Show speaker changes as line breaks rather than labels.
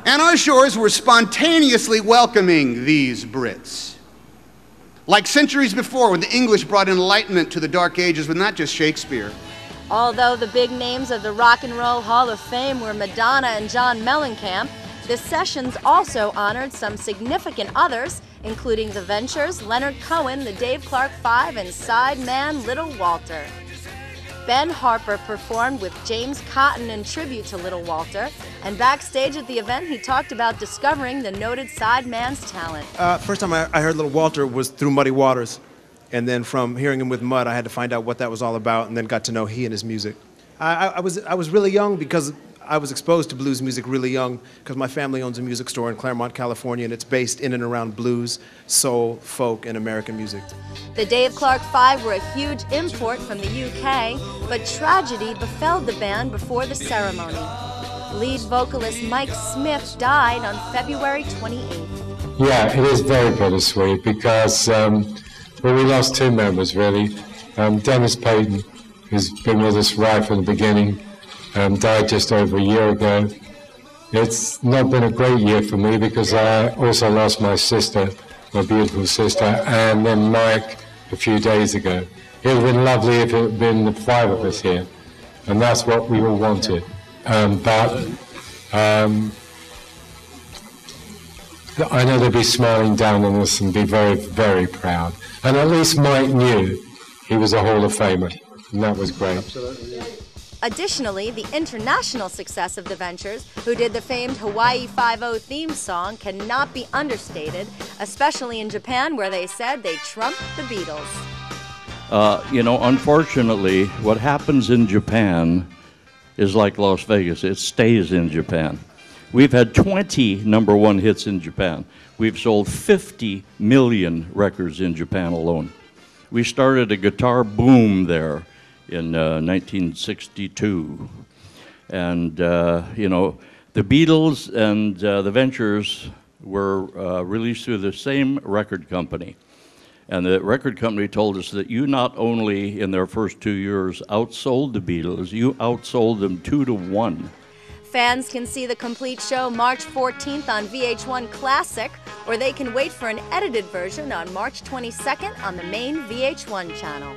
And our shores were spontaneously welcoming these Brits. Like centuries before, when the English brought enlightenment to the Dark Ages with not just Shakespeare.
Although the big names of the Rock and Roll Hall of Fame were Madonna and John Mellencamp, the sessions also honored some significant others, including the Ventures, Leonard Cohen, the Dave Clark Five, and sideman Little Walter. Ben Harper performed with James Cotton in tribute to Little Walter, and backstage at the event he talked about discovering the noted sideman's talent.
First time I heard Little Walter was through Muddy Waters, and then from hearing him with Mud, I had to find out what that was all about, and then got to know he and his music. I was really young because I was exposed to blues music really young because my family owns a music store in Claremont, California, and it's based in and around blues, soul, folk, and American music.
The Dave Clark Five were a huge import from the UK, but tragedy befell the band before the ceremony. Lead vocalist Mike Smith died on February 28th.
Yeah, it is very bittersweet because we lost two members, really. Dennis Payton, who's been with us right from the beginning, died just over a year ago. It's not been a great year for me because I also lost my sister, my beautiful sister, and then Mike a few days ago. It would have been lovely if it had been the five of us here, and that's what we all wanted. But I know they'll be smiling down on us and be very, very proud. And at least Mike knew he was a Hall of Famer, and that was great. Absolutely.
Additionally, the international success of the Ventures, who did the famed Hawaii Five-0 theme song, cannot be understated, especially in Japan, where they said they trumped the Beatles.
Unfortunately, what happens in Japan is like Las Vegas. It stays in Japan. We've had 20 #1 hits in Japan. We've sold 50 million records in Japan alone. We started a guitar boom there in 1962. And, the Beatles and the Ventures were released through the same record company. And the record company told us that you not only, in their first 2 years, outsold the Beatles, you outsold them 2-1.
Fans can see the complete show March 14th on VH1 Classic, or they can wait for an edited version on March 22nd on the main VH1 channel.